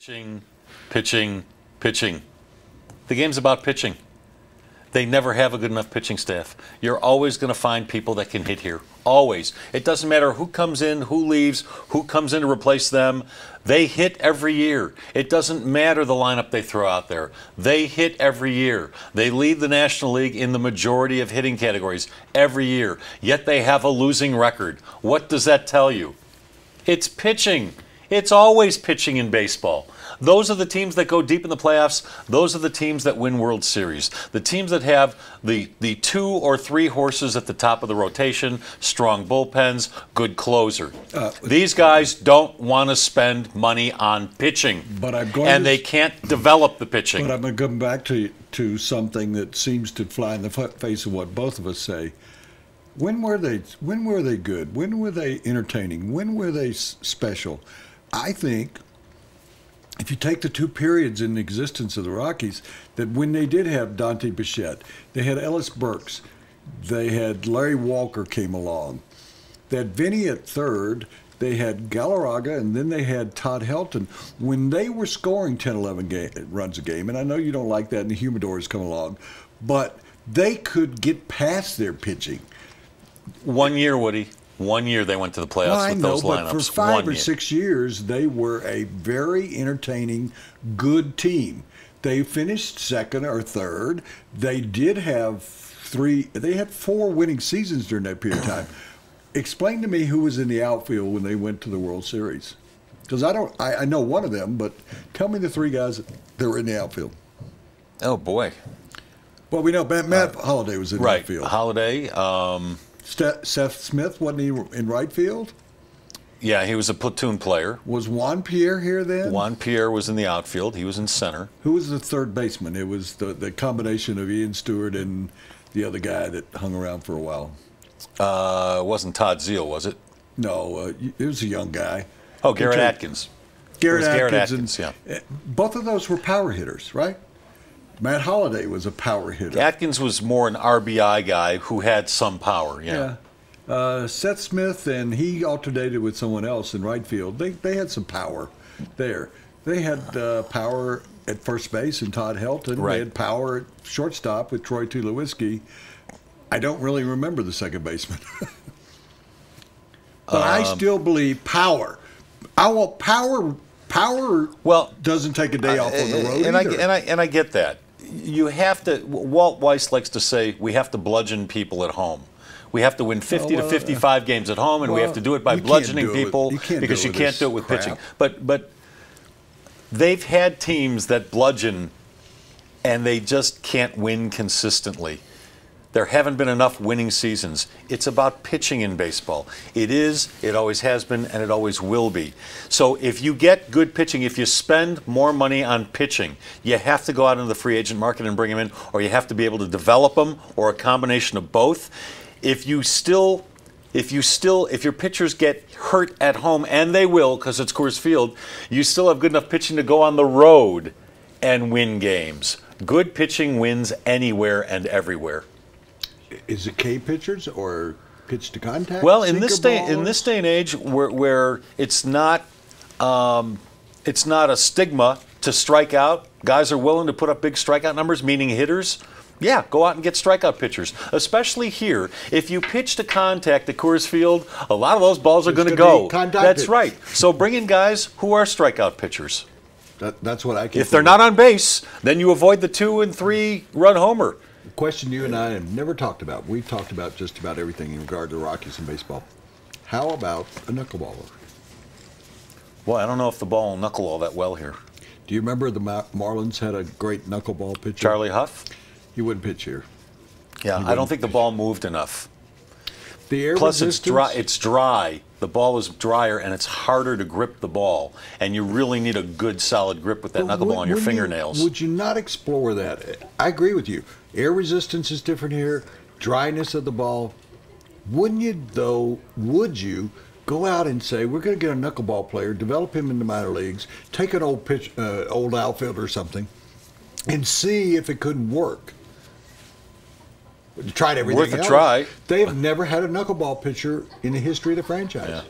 Pitching, pitching, pitching. The game's about pitching. They never have a good enough pitching staff. You're always going to find people that can hit here. Always. It doesn't matter who comes in, who leaves, who comes in to replace them. They hit every year. It doesn't matter the lineup they throw out there. They hit every year. They lead the National League in the majority of hitting categories every year. Yet they have a losing record. What does that tell you? It's pitching. It's always pitching in baseball. Those are the teams that go deep in the playoffs. Those are the teams that win World Series. The teams that have the 2 or 3 horses at the top of the rotation, strong bullpens, good closer. These guys don't want to spend money on pitching, they can't develop the pitching. But I'm going to come back to something that seems to fly in the face of what both of us say. When were they good? When were they entertaining? When were they special? I think if you take the 2 periods in the existence of the Rockies, that when they did have Dante Bichette, they had Ellis Burks, they had Larry Walker came along, they had Vinny at third, they had Galarraga, and then they had Todd Helton. When they were scoring 10, 11 runs a game, and I know you don't like that, and the humidors come along, but they could get past their pitching. 1 year, Woody. 1 year they went to the playoffs with those lineups. But for 5 or 6 years, they were a very entertaining, good team. They finished second or third. They did have 4 winning seasons during that period of time. Explain to me who was in the outfield when they went to the World Series. Because I know one of them, but tell me the 3 guys that were in the outfield. Oh, boy. Well, we know Matt Holliday was in the outfield. Right, Holliday. Seth Smith, wasn't he in right field? Yeah, he was a platoon player. Was Juan Pierre here then? Juan Pierre was in the outfield. He was in center. Who was the third baseman? It was the combination of Ian Stewart and the other guy that hung around for a while. It wasn't Todd Zeal, was it? No, it was a young guy. Oh, Garrett Atkins. Garrett Atkins, yeah. Both of those were power hitters, right? Matt Holliday was a power hitter. Atkins was more an RBI guy who had some power, yeah. Seth Smith, and he alternated with someone else in right field. They had some power there. They had power at first base in Todd Helton. Right. They had power at shortstop with Troy Tulowitzki. I don't really remember the second baseman. But I still believe power. I want power. Power doesn't take a day off on the road and I get that. You have to. Walt Weiss likes to say we have to bludgeon people at home. We have to win 50 to 55 games at home, and we have to do it by bludgeoning people because you can't do it with pitching. But they've had teams that bludgeon, and they just can't win consistently. There haven't been enough winning seasons. It's about pitching in baseball. It is, it always has been, and it always will be. So if you get good pitching, if you spend more money on pitching, you have to go out into the free agent market and bring them in, or you have to be able to develop them, or a combination of both. If your pitchers get hurt at home, and they will because it's Coors Field, you still have good enough pitching to go on the road and win games. Good pitching wins anywhere and everywhere. Is it K pitchers or pitch to contact? Well, in this day and age, where it's not a stigma to strike out, guys are willing to put up big strikeout numbers, meaning hitters. Yeah, go out and get strikeout pitchers. Especially here, if you pitch to contact at Coors Field, a lot of those balls are going to go. That's right. So bring in guys who are strikeout pitchers. That's what I can. If they're not on base, then you avoid the 2 and 3 run homer. Question you and I have never talked about. We've talked about just about everything in regard to the Rockies and baseball. How about a knuckleballer? Well, I don't know if the ball will knuckle all that well here. Do you remember the Marlins had a great knuckleball pitcher? Charlie Huff? He wouldn't pitch here. Yeah, I don't think the ball moved enough. The air Plus, resistance? it's dry. The ball is drier, and it's harder to grip the ball. And you really need a good, solid grip with that knuckleball on your fingernails. Would you not explore that? I agree with you. Air resistance is different here. Dryness of the ball. Wouldn't you, though, would you go out and say, we're going to get a knuckleball player, develop him in the minor leagues, take an old outfielder or something, and see if it couldn't work? Tried everything Worth a try. They have never had a knuckleball pitcher in the history of the franchise. Yeah.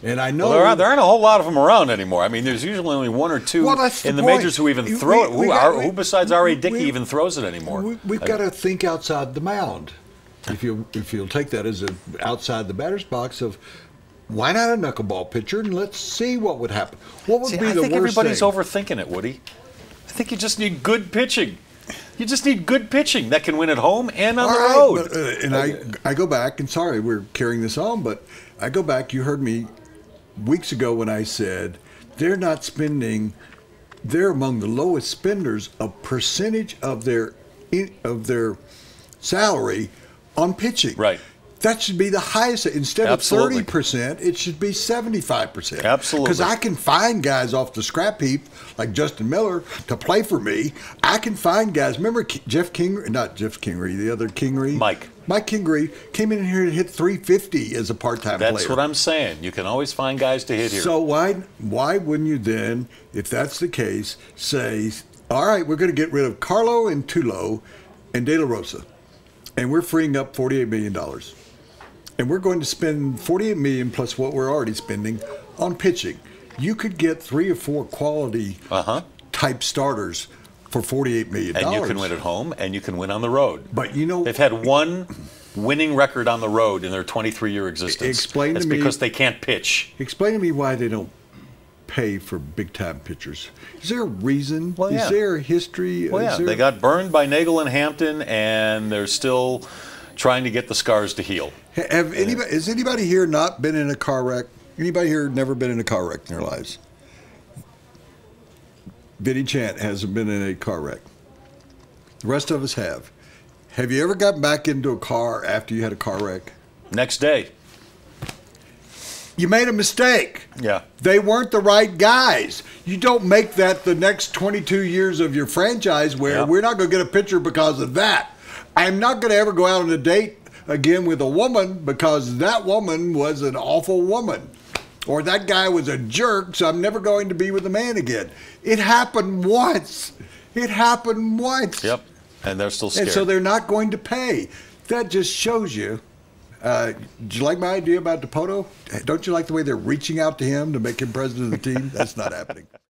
And I know Well, there aren't a whole lot of them around anymore. I mean, there's usually only one or two in the point. majors who even throw it. Who besides R.A. Dickey even throws it anymore? We've got to think outside the mound. If you'll take that as outside the batter's box of why not a knuckleball pitcher and let's see what would happen. What would be the worst thing? I think everybody's overthinking it, Woody. I think you just need good pitching. You just need good pitching that can win at home and on the road. But, and I go back, and sorry we're carrying this on, but I go back. You heard me weeks ago when I said they're not spending. They're among the lowest spenders of percentage of their salary on pitching. Right. That should be the highest. Instead of 30%, it should be 75%. Absolutely. Because I can find guys off the scrap heap, like Justin Miller, to play for me. I can find guys. Remember Jeff Kingery? Not Jeff Kingery, the other Kingery? Mike Kingery came in here and hit 350 as a part-time player. That's what I'm saying. You can always find guys to hit here. So why wouldn't you then, if that's the case, say, all right, we're going to get rid of Carlo and Tulo and De La Rosa, and we're freeing up $48 million. And we're going to spend $48 million plus what we're already spending on pitching. You could get 3 or 4 quality type starters for $48 million. And you can win at home, and you can win on the road. But you know, they've had one winning record on the road in their 23-year existence. Explain That's to me, because they can't pitch. Explain to me why they don't pay for big-time pitchers. Is there a reason? Well, yeah. Is there a history? Well, yeah. They got burned by Nagel and Hampton, and they're still trying to get the scars to heal. Has anybody here not been in a car wreck? Anybody here never been in a car wreck in their lives? Vinny Chant hasn't been in a car wreck. The rest of us have. Have you ever gotten back into a car after you had a car wreck? Next day. You made a mistake. Yeah. They weren't the right guys. You don't make that the next 22 years of your franchise where we're not going to get a pitcher because of that. I'm not going to ever go out on a date again with a woman because that woman was an awful woman. Or that guy was a jerk, so I'm never going to be with a man again. It happened once. It happened once. Yep. And they're still scared. And so they're not going to pay. That just shows you. Do you like my idea about DePoto? Don't you like the way they're reaching out to him to make him president of the team? That's not happening.